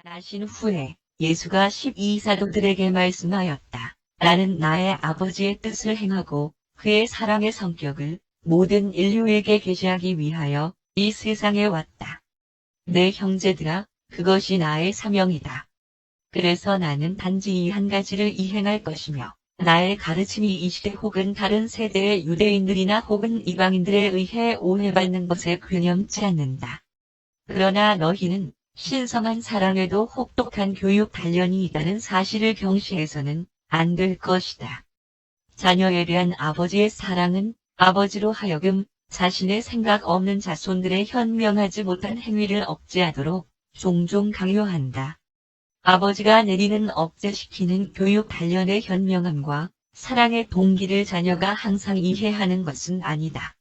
나신 후에 예수가 12사도들에게 말씀하였다. 나는 나의 아버지의 뜻을 행하고 그의 사랑의 성격을 모든 인류에게 계시하기 위하여 이 세상에 왔다. 내 형제들아, 그것이 나의 사명이다. 그래서 나는 단지 이 한 가지를 이행할 것이며 나의 가르침이 이 시대 혹은 다른 세대의 유대인들이나 혹은 이방인들에 의해 오해받는 것에 균형치 않는다. 그러나 너희는 신성한 사랑에도 혹독한 교육 단련이 있다는 사실을 경시해서는 안 될 것이다. 자녀에 대한 아버지의 사랑은 아버지로 하여금 자신의 생각 없는 자손들의 현명하지 못한 행위를 억제하도록 종종 강요한다. 아버지가 내리는 억제시키는 교육 단련의 현명함과 사랑의 동기를 자녀가 항상 이해하는 것은 아니다.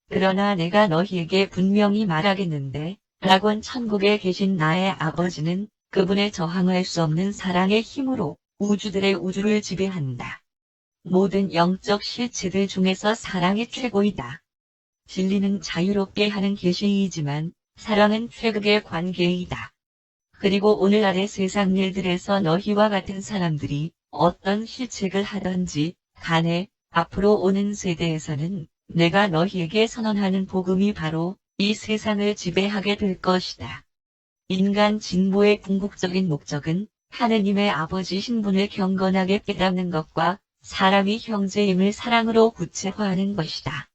그러나 내가 너희에게 분명히 말하겠는데, 라곤 천국에 계신 나의 아버지는 그분의 저항할 수 없는 사랑의 힘으로 우주들의 우주를 지배한다. 모든 영적 실체들 중에서 사랑이 최고이다. 진리는 자유롭게 하는 계시이지만 사랑은 최극의 관계이다. 그리고 오늘날의 세상 일들에서 너희와 같은 사람들이 어떤 실책을 하든지 간에 앞으로 오는 세대에서는 내가 너희에게 선언하는 복음이 바로 이 세상을 지배하게 될 것이다. 인간 진보의 궁극적인 목적은 하느님의 아버지 신분을 경건하게 깨닫는 것과 사람이 형제임을 사랑으로 구체화하는 것이다.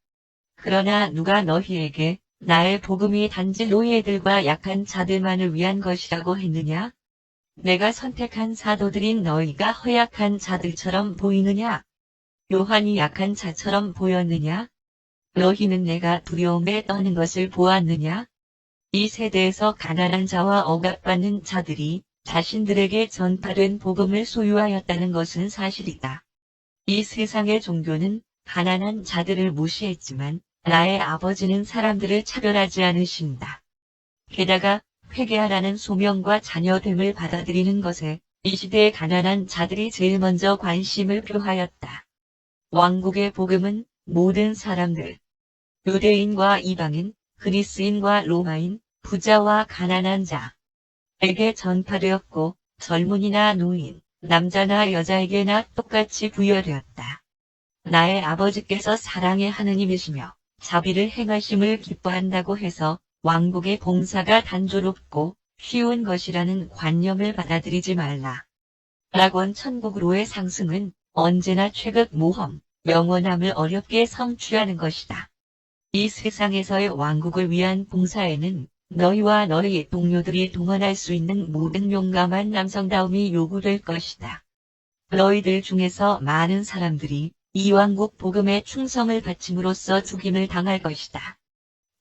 그러나 누가 너희에게 나의 복음이 단지 노예들과 약한 자들만을 위한 것이라고 했느냐? 내가 선택한 사도들인 너희가 허약한 자들처럼 보이느냐? 요한이 약한 자처럼 보였느냐? 너희는 내가 두려움에 떠는 것을 보았느냐? 이 세대에서 가난한 자와 억압받는 자들이 자신들에게 전파된 복음을 소유하였다는 것은 사실이다. 이 세상의 종교는 가난한 자들을 무시했지만 나의 아버지는 사람들을 차별하지 않으신다. 게다가 회개하라는 소명과 자녀됨을 받아들이는 것에 이 시대의 가난한 자들이 제일 먼저 관심을 표하였다. 왕국의 복음은 모든 사람들, 유대인과 이방인, 그리스인과 로마인, 부자와 가난한 자에게 전파되었고 젊은이나 노인, 남자나 여자에게나 똑같이 부여되었다. 나의 아버지께서 사랑의 하느님이시며 자비를 행하심을 기뻐한다고 해서 왕국의 봉사가 단조롭고 쉬운 것이라는 관념을 받아들이지 말라. 라곤 천국으로의 상승은 언제나 최극 모험, 영원함을 어렵게 성취하는 것이다. 이 세상에서의 왕국을 위한 봉사에는 너희와 너희 동료들이 동원할 수 있는 모든 용감한 남성다움이 요구될 것이다. 너희들 중에서 많은 사람들이 이 왕국 복음에 충성을 바침으로써 죽임을 당할 것이다.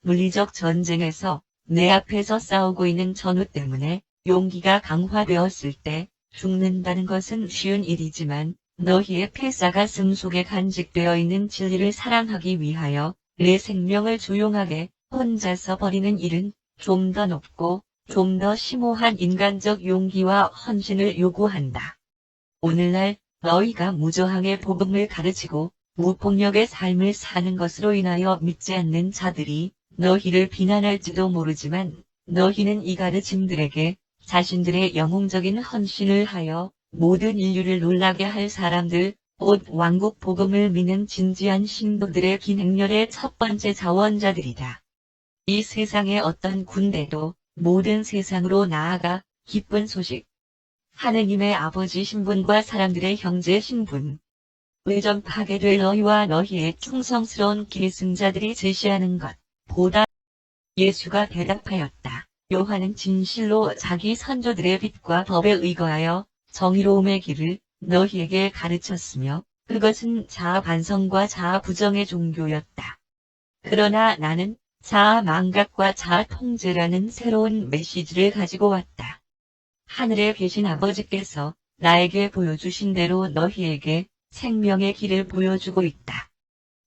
물리적 전쟁에서 내 앞에서 싸우고 있는 전우 때문에 용기가 강화되었을 때 죽는다는 것은 쉬운 일이지만 너희의 필사 가슴 속에 간직되어 있는 진리를 사랑하기 위하여 내 생명을 조용하게 혼자서 버리는 일은 좀 더 높고 좀 더 심오한 인간적 용기와 헌신을 요구한다. 오늘날 너희가 무저항의 복음을 가르치고 무폭력의 삶을 사는 것으로 인하여 믿지 않는 자들이 너희를 비난할지도 모르지만 너희는 이 가르침들에게 자신들의 영웅적인 헌신을 하여 모든 인류를 놀라게 할 사람들, 곧 왕국 복음을 믿는 진지한 신도들의 긴 행렬의 첫 번째 자원자들이다. 이 세상의 어떤 군대도 모든 세상으로 나아가 기쁜 소식, 하느님의 아버지 신분과 사람들의 형제 신분, 외전파하게 될 너희와 너희의 충성스러운 계승자들이 제시하는 것 보다. 예수가 대답하였다. 요한은 진실로 자기 선조들의 빛과 법에 의거하여 정의로움의 길을 너희에게 가르쳤으며 그것은 자아 반성과 자아 부정의 종교였다. 그러나 나는 자아 망각과 자아 통제라는 새로운 메시지를 가지고 왔다. 하늘에 계신 아버지께서 나에게 보여주신 대로 너희에게 생명의 길을 보여주고 있다.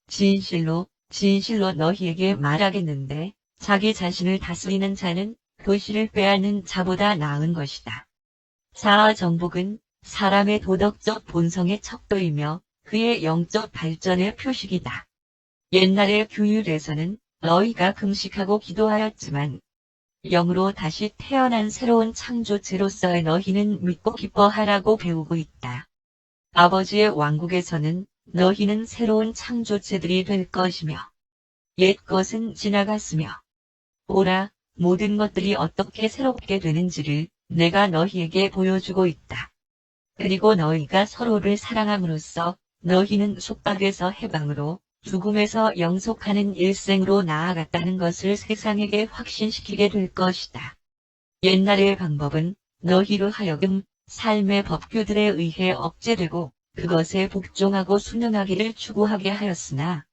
진실로 너희에게 말하겠는데 자기 자신을 다스리는 자는 도시를 빼앗는 자보다 나은 것이다. 자아 정복은 사람의 도덕적 본성의 척도이며 그의 영적 발전의 표식이다. 옛날의 규율에서는 너희가 금식하고 기도하였지만 영으로 다시 태어난 새로운 창조체로서의 너희는 믿고 기뻐하라고 배우고 있다. 아버지의 왕국에서는 너희는 새로운 창조체들이 될 것이며 옛 것은 지나갔으며 보라, 모든 것들이 어떻게 새롭게 되는지를 내가 너희에게 보여주고 있다. 그리고 너희가 서로를 사랑함으로써 너희는 속박에서 해방으로 죽음에서 영속하는 일생으로 나아갔다는 것을 세상에게 확신시키게 될 것이다. 옛날의 방법은 너희로 하여금 삶의 법규들에 의해 억제되고 그것에 복종하고 순응하기를 추구하게 하였으나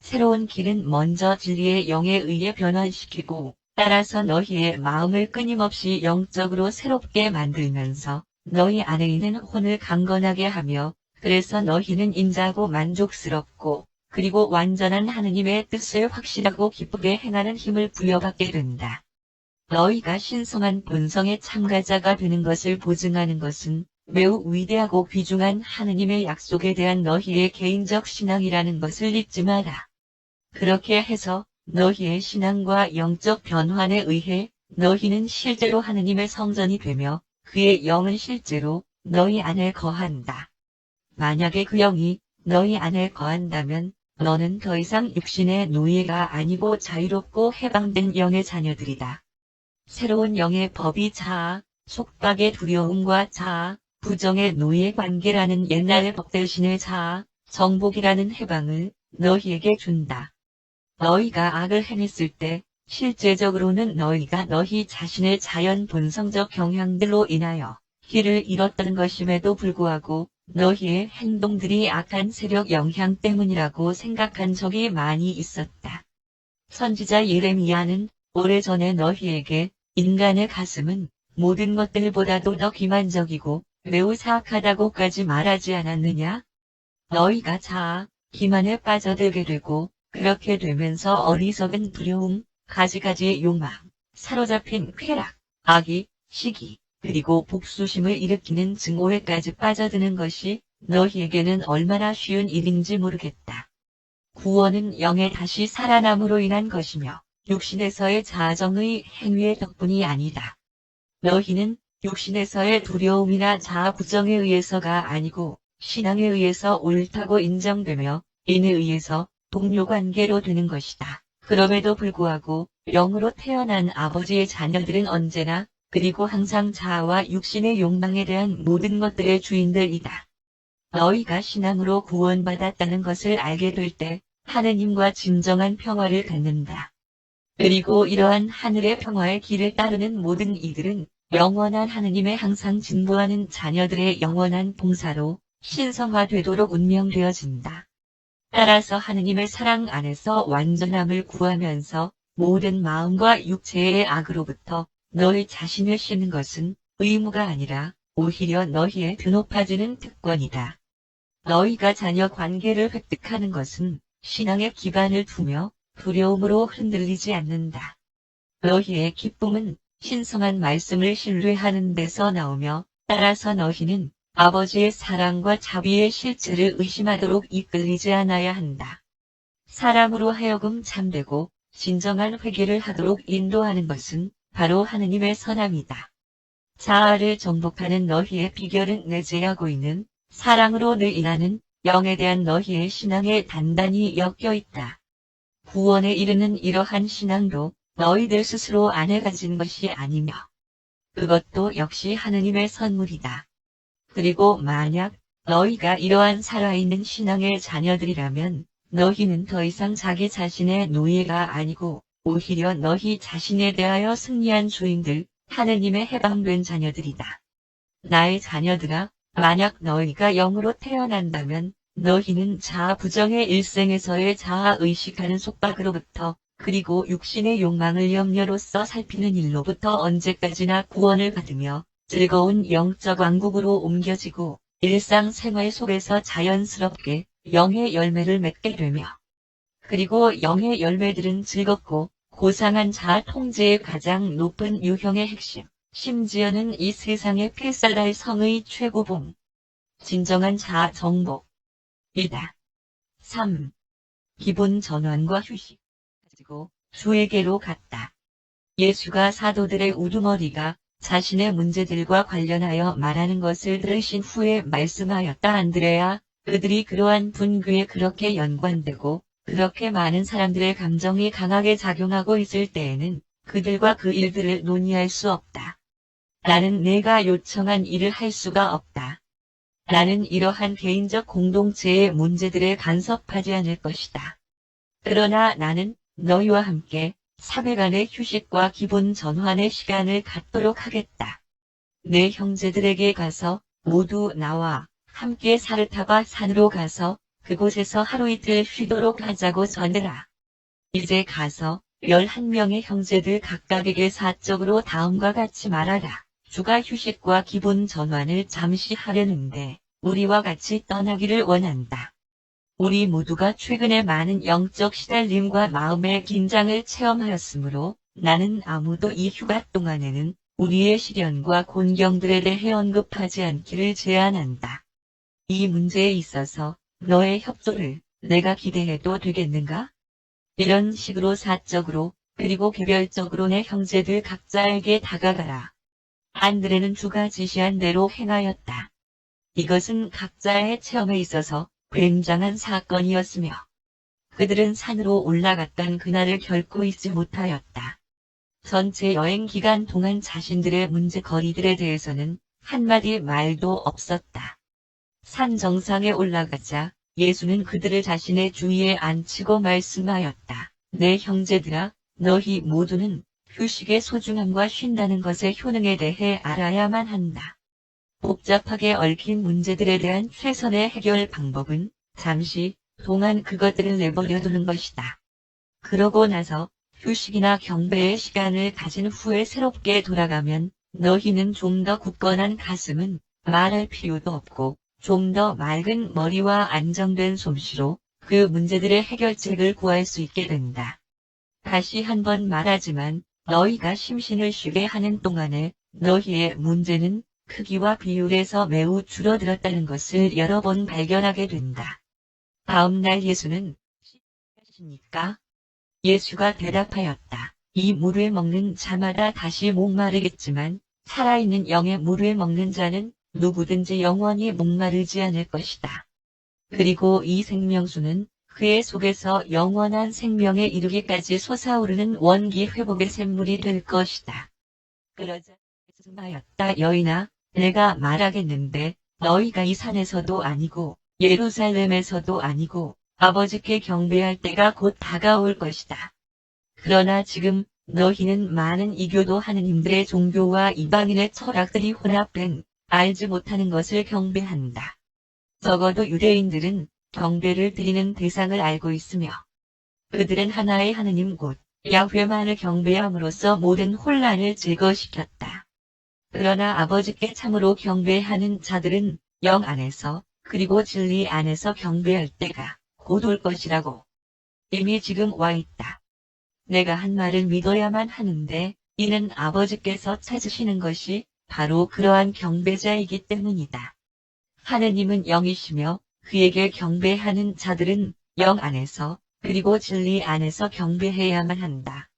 새로운 길은 먼저 진리의 영에 의해 변화시키고 따라서 너희의 마음을 끊임없이 영적으로 새롭게 만들면서 너희 안에 있는 혼을 강건하게 하며 그래서 너희는 인자하고 만족스럽고 그리고 완전한 하느님의 뜻을 확실하고 기쁘게 행하는 힘을 부여받게 된다. 너희가 신성한 본성의 참가자가 되는 것을 보증하는 것은 매우 위대하고 귀중한 하느님의 약속에 대한 너희의 개인적 신앙이라는 것을 잊지 마라. 그렇게 해서 너희의 신앙과 영적 변환에 의해 너희는 실제로 하느님의 성전이 되며 그의 영은 실제로 너희 안에 거한다. 만약에 그 영이 너희 안에 거한다면 너는 더 이상 육신의 노예가 아니고 자유롭고 해방된 영의 자녀들이다. 새로운 영의 법이 자아, 속박의 두려움과 자아, 부정의 노예 관계라는 옛날의 법 대신에 자아, 정복이라는 해방을 너희에게 준다. 너희가 악을 행했을 때 실제적으로는 너희가 너희 자신의 자연 본성적 경향들로 인하여 길을 잃었던 것임에도 불구하고 너희의 행동들이 악한 세력 영향 때문이라고 생각한 적이 많이 있었다. 선지자 예레미야는 오래전에 너희에게 인간의 가슴은 모든 것들보다도 더 기만적이고 매우 사악하다고까지 말하지 않았느냐? 너희가 자아, 기만에 빠져들게 되고 그렇게 되면서 어리석은 두려움, 가지가지의 욕망, 사로잡힌 쾌락, 악의, 시기, 그리고 복수심을 일으키는 증오에까지 빠져드는 것이 너희에게는 얼마나 쉬운 일인지 모르겠다. 구원은 영에 다시 살아남으로 인한 것이며 육신에서의 자아정의 행위의 덕분이 아니다. 너희는 육신에서의 두려움이나 자아 부정에 의해서가 아니고 신앙에 의해서 옳다고 인정되며 인에 의해서 동료관계로 되는 것이다. 그럼에도 불구하고 영으로 태어난 아버지의 자녀들은 언제나 그리고 항상 자아와 육신의 욕망에 대한 모든 것들의 주인들이다. 너희가 신앙으로 구원받았다는 것을 알게 될 때 하느님과 진정한 평화를 갖는다. 그리고 이러한 하늘의 평화의 길을 따르는 모든 이들은 영원한 하느님의 항상 진보하는 자녀들의 영원한 봉사로 신성화되도록 운명되어진다. 따라서 하느님의 사랑 안에서 완전함을 구하면서 모든 마음과 육체의 악으로부터 너희 자신을 씻는 것은 의무가 아니라 오히려 너희의 드높아지는 특권이다. 너희가 자녀 관계를 획득하는 것은 신앙의 기반을 두며 두려움으로 흔들리지 않는다. 너희의 기쁨은 신성한 말씀을 신뢰하는 데서 나오며 따라서 너희는 아버지의 사랑과 자비의 실체를 의심하도록 이끌리지 않아야 한다. 사람으로 하여금 참되고 진정한 회개를 하도록 인도하는 것은 바로 하느님의 선함이다. 자아를 정복하는 너희의 비결은 내재하고 있는 사랑으로 늘 인하는 영에 대한 너희의 신앙에 단단히 엮여 있다. 구원에 이르는 이러한 신앙도 너희들 스스로 안에 가진 것이 아니며 그것도 역시 하느님의 선물이다. 그리고 만약 너희가 이러한 살아있는 신앙의 자녀들이라면 너희는 더 이상 자기 자신의 노예가 아니고 오히려 너희 자신에 대하여 승리한 주인들, 하느님의 해방된 자녀들이다. 나의 자녀들아, 만약 너희가 영으로 태어난다면 너희는 자아 부정의 일생에서의 자아 의식하는 속박으로부터 그리고 육신의 욕망을 염려로써 살피는 일로부터 언제까지나 구원을 받으며 즐거운 영적 왕국으로 옮겨지고 일상생활 속에서 자연스럽게 영의 열매를 맺게 되며 그리고 영의 열매들은 즐겁고 고상한 자아 통제의 가장 높은 유형의 핵심, 심지어는 이 세상의 필살할 성의 최고봉, 진정한 자아 정복이다. 3. 기본 전환과 휴식. 가지고 주에게로 갔다. 예수가 사도들의 우두머리가 자신의 문제들과 관련하여 말하는 것을 들으신 후에 말씀하였다. 안드레야, 그들이 그러한 분교에 그렇게 연관되고 그렇게 많은 사람들의 감정이 강하게 작용하고 있을 때에는 그들과 그 일들을 논의할 수 없다. 나는 내가 요청한 일을 할 수가 없다. 나는 이러한 개인적 공동체의 문제들에 간섭하지 않을 것이다. 그러나 나는 너희와 함께 사흘간의 휴식과 기본 전환의 시간을 갖도록 하겠다. 내 형제들에게 가서 모두 나와 함께 사르타바 산으로 가서 그곳에서 하루 이틀 쉬도록 하자고 전해라. 이제 가서 11명의 형제들 각각에게 사적으로 다음과 같이 말하라. 주가 휴식과 기본 전환을 잠시 하려는데 우리와 같이 떠나기를 원한다. 우리 모두가 최근에 많은 영적 시달림과 마음의 긴장을 체험하였으므로 나는 아무도 이 휴가 동안에는 우리의 시련과 곤경들에 대해 언급하지 않기를 제안한다. 이 문제에 있어서 너의 협조를 내가 기대해도 되겠는가? 이런 식으로 사적으로 그리고 개별적으로 내 형제들 각자에게 다가가라. 안드레는 주가 지시한 대로 행하였다. 이것은 각자의 체험에 있어서 굉장한 사건이었으며 그들은 산으로 올라갔던 그날을 결코 잊지 못하였다. 전체 여행 기간 동안 자신들의 문제거리들에 대해서는 한마디 말도 없었다. 산 정상에 올라가자 예수는 그들을 자신의 주위에 앉히고 말씀하였다. 내 형제들아, 너희 모두는 휴식의 소중함과 쉰다는 것의 효능에 대해 알아야만 한다. 복잡하게 얽힌 문제들에 대한 최선의 해결 방법은 잠시 동안 그것들을 내버려 두는 것이다. 그러고 나서 휴식이나 경배의 시간을 가진 후에 새롭게 돌아가면 너희는 좀 더 굳건한 가슴은 말할 필요도 없고 좀 더 맑은 머리와 안정된 솜씨로 그 문제들의 해결책을 구할 수 있게 된다. 다시 한번 말하지만 너희가 심신을 쉬게 하는 동안에 너희의 문제는 크기와 비율에서 매우 줄어들었다는 것을 여러 번 발견하게 된다. 다음 날 예수는 하십니까? 예수가 대답하였다. 이 물을 먹는 자마다 다시 목마르겠지만 살아있는 영의 물을 먹는 자는 누구든지 영원히 목마르지 않을 것이다. 그리고 이 생명수는 그의 속에서 영원한 생명에 이르기까지 솟아오르는 원기 회복의 샘물이 될 것이다. 그러자 말하였다. 여인아, 내가 말하겠는데 너희가 이 산에서도 아니고 예루살렘에서도 아니고 아버지께 경배할 때가 곧 다가올 것이다. 그러나 지금 너희는 많은 이교도 하느님들의 종교와 이방인의 철학들이 혼합된 알지 못하는 것을 경배한다. 적어도 유대인들은 경배를 드리는 대상을 알고 있으며 그들은 하나의 하느님 곧 야훼만을 경배함으로써 모든 혼란을 제거시켰다. 그러나 아버지께 참으로 경배하는 자들은 영 안에서 그리고 진리 안에서 경배할 때가 곧 올 것이라고 이미 지금 와 있다. 내가 한 말을 믿어야만 하는데 이는 아버지께서 찾으시는 것이 바로 그러한 경배자이기 때문이다. 하느님은 영이시며 그에게 경배하는 자들은 영 안에서 그리고 진리 안에서 경배해야만 한다.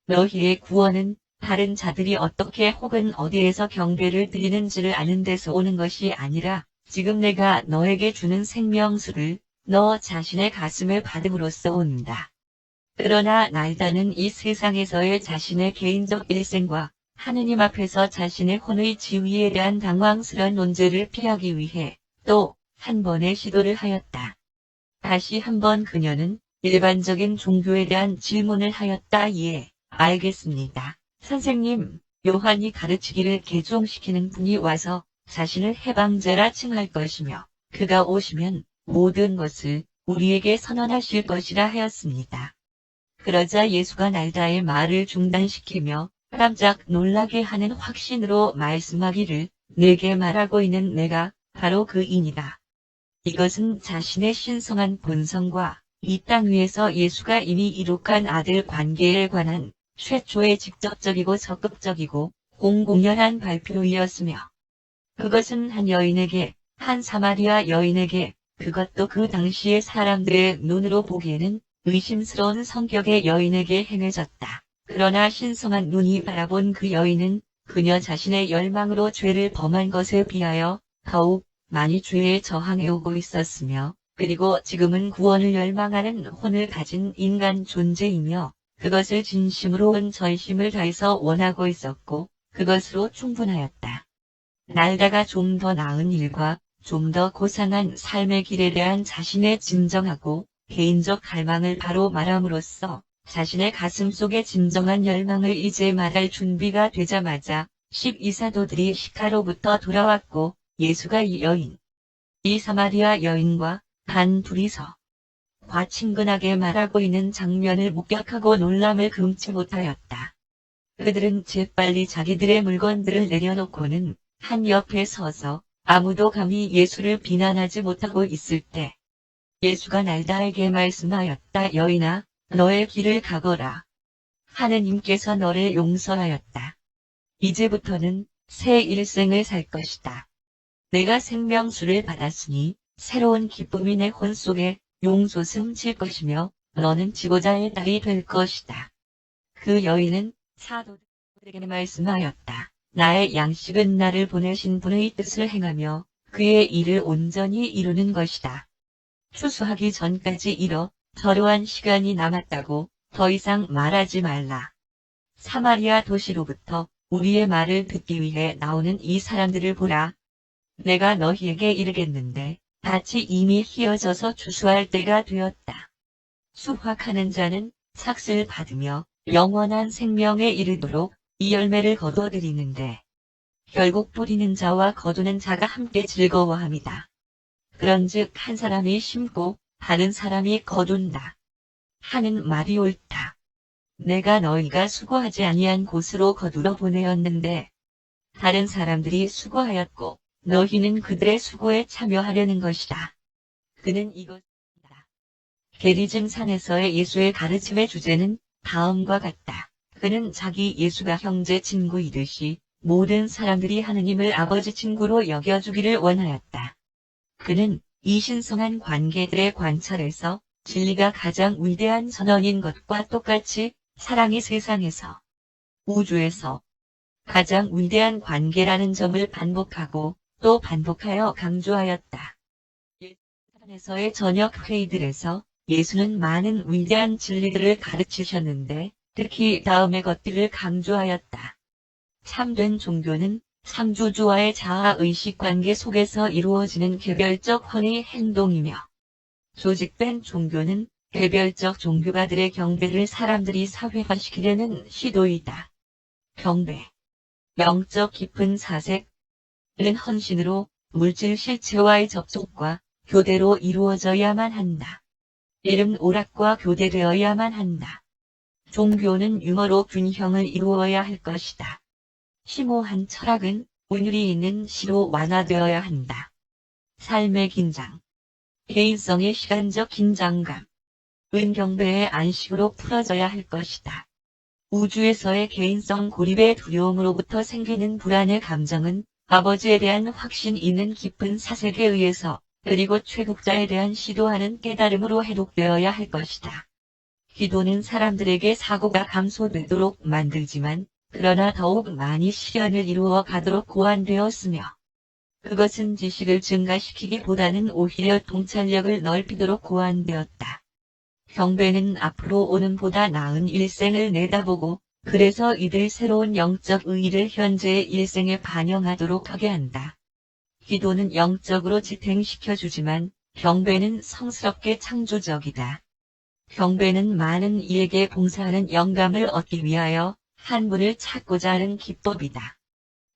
너희의 구원은 다른 자들이 어떻게 혹은 어디에서 경배를 드리는지를 아는 데서 오는 것이 아니라 지금 내가 너에게 주는 생명수를 너 자신의 가슴에 받음으로써 온다. 그러나 날다는 이 세상에서의 자신의 개인적 일생과 하느님 앞에서 자신의 혼의 지위에 대한 당황스러운 논제를 피하기 위해 또 한 번의 시도를 하였다. 다시 한번 그녀는 일반적인 종교에 대한 질문을 하였다. 예, 알겠습니다. 선생님, 요한이 가르치기를 개종시키는 분이 와서 자신을 해방자라 칭할 것이며 그가 오시면 모든 것을 우리에게 선언하실 것이라 하였습니다. 그러자 예수가 날다의 말을 중단시키며 깜짝 놀라게 하는 확신으로 말씀하기를 내게 말하고 있는 내가 바로 그이니라. 이것은 자신의 신성한 본성과 이 땅 위에서 예수가 이미 이룩한 아들 관계에 관한 최초의 직접적이고 적극적이고 공공연한 발표이었으며 그것은 한 여인에게, 한 사마리아 여인에게, 그것도 그 당시의 사람들의 눈으로 보기에는 의심스러운 성격의 여인에게 행해졌다. 그러나 신성한 눈이 바라본 그 여인은 그녀 자신의 열망으로 죄를 범한 것에 비하여 더욱 많이 죄에 저항해 오고 있었으며, 그리고 지금은 구원을 열망하는 혼을 가진 인간 존재이며 그것을 진심으로 온 전심을 다해서 원하고 있었고 그것으로 충분하였다. 날다가 좀 더 나은 일과 좀 더 고상한 삶의 길에 대한 자신의 진정하고 개인적 갈망을 바로 말함으로써 자신의 가슴 속의 진정한 열망을 이제 말할 준비가 되자마자 12사도들이 시카로부터 돌아왔고 예수가 이 사마리아 여인과 단 둘이서 과친근하게 말하고 있는 장면을 목격하고 놀람을 금치 못하였다. 그들은 재빨리 자기들의 물건들을 내려놓고는 한 옆에 서서 아무도 감히 예수를 비난하지 못하고 있을 때 예수가 날다에게 말씀하였다. 여인아, 너의 길을 가거라. 하느님께서 너를 용서하였다. 이제부터는 새 일생을 살 것이다. 내가 생명수를 받았으니 새로운 기쁨이 내 혼 속에 용솟음 칠 것이며 너는 지도자의 딸이 될 것이다. 그 여인은 사도들에게 말씀하였다. 나의 양식은 나를 보내신 분의 뜻을 행하며 그의 일을 온전히 이루는 것이다. 추수하기 전까지 이뤄 저러한 시간이 남았다고 더 이상 말하지 말라. 사마리아 도시로부터 우리의 말을 듣기 위해 나오는 이 사람들을 보라. 내가 너희에게 이르겠는데 밭이 이미 휘어져서 추수할 때가 되었다. 수확하는 자는 삭슬 받으며 영원한 생명에 이르도록 이 열매를 거두어들이는데 결국 뿌리는 자와 거두는 자가 함께 즐거워함이다. 그런즉 한 사람이 심고 다른 사람이 거둔다. 하는 말이 옳다. 내가 너희가 수고하지 아니한 곳으로 거두러 보내었는데 다른 사람들이 수고하였고 너희는 그들의 수고에 참여하려는 것이다. 그는 이것이다. 게리즘 산에서의 예수의 가르침의 주제는 다음과 같다. 그는 자기 예수가 형제 친구이듯이 모든 사람들이 하느님을 아버지 친구로 여겨주기를 원하였다. 그는 이 신성한 관계들의 관찰에서 진리가 가장 위대한 선언인 것과 똑같이 사랑이 세상에서, 우주에서 가장 위대한 관계라는 점을 반복하고 또 반복하여 강조하였다. 예수에서의 저녁 회의들에서 예수는 많은 위대한 진리들을 가르치셨는데 특히 다음의 것들을 강조하였다. 참된 종교는 창조주와의 자아의식 관계 속에서 이루어지는 개별적 혼의 행동이며 조직된 종교는 개별적 종교가들의 경배를 사람들이 사회화시키려는 시도이다. 경배, 영적 깊은 사색은 헌신으로 물질 실체와의 접촉과 교대로 이루어져야만 한다. 이름 오락과 교대되어야만 한다. 종교는 유머로 균형을 이루어야 할 것이다. 심오한 철학은 운율이 있는 시로 완화되어야 한다. 삶의 긴장, 개인성의 시간적 긴장감, 은경배의 안식으로 풀어져야 할 것이다. 우주에서의 개인성 고립의 두려움으로부터 생기는 불안의 감정은 아버지에 대한 확신 있는 깊은 사색에 의해서 그리고 최국자에 대한 시도하는 깨달음으로 해독되어야 할 것이다. 기도는 사람들에게 사고가 감소되도록 만들지만 그러나 더욱 많이 실현을 이루어 가도록 고안되었으며 그것은 지식을 증가시키기보다는 오히려 통찰력을 넓히도록 고안되었다. 경배는 앞으로 오는 보다 나은 일생을 내다보고 그래서 이들 새로운 영적 의의를 현재의 일생에 반영하도록 하게 한다. 기도는 영적으로 지탱시켜주지만 경배는 성스럽게 창조적이다. 경배는 많은 이에게 봉사하는 영감을 얻기 위하여 한 분을 찾고자 하는 기법이다.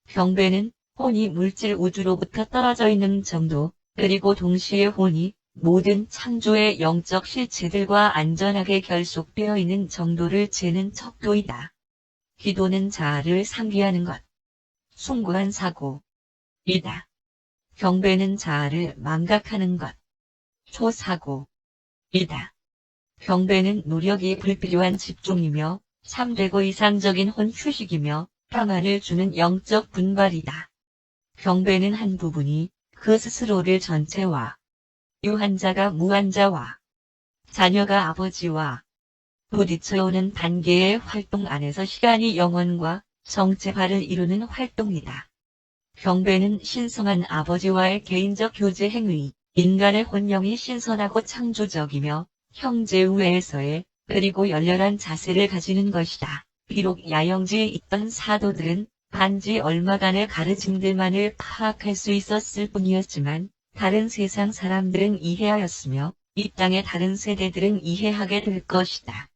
경배는 혼이 물질 우주로부터 떨어져 있는 정도, 그리고 동시에 혼이 모든 창조의 영적 실체들과 안전하게 결속되어 있는 정도를 재는 척도이다. 기도는 자아를 상기하는 것, 숭고한 사고이다. 경배는 자아를 망각하는 것, 초사고이다. 경배는 노력이 불필요한 집중이며 참되고 이상적인 혼 휴식이며 평안을 주는 영적 분발이다. 경배는 한 부분이 그 스스로를 전체와 유한자가 무한자와 자녀가 아버지와 부딪혀오는 단계의 활동 안에서 시간이 영혼과 성체화를 이루는 활동이다. 경배는 신성한 아버지와의 개인적 교제 행위, 인간의 혼령이 신선하고 창조적이며 형제 우애에서의 그리고 열렬한 자세를 가지는 것이다. 비록 야영지에 있던 사도들은 단지 얼마간의 가르침들만을 파악할 수 있었을 뿐이었지만 다른 세상 사람들은 이해하였으며 이 땅의 다른 세대들은 이해하게 될 것이다.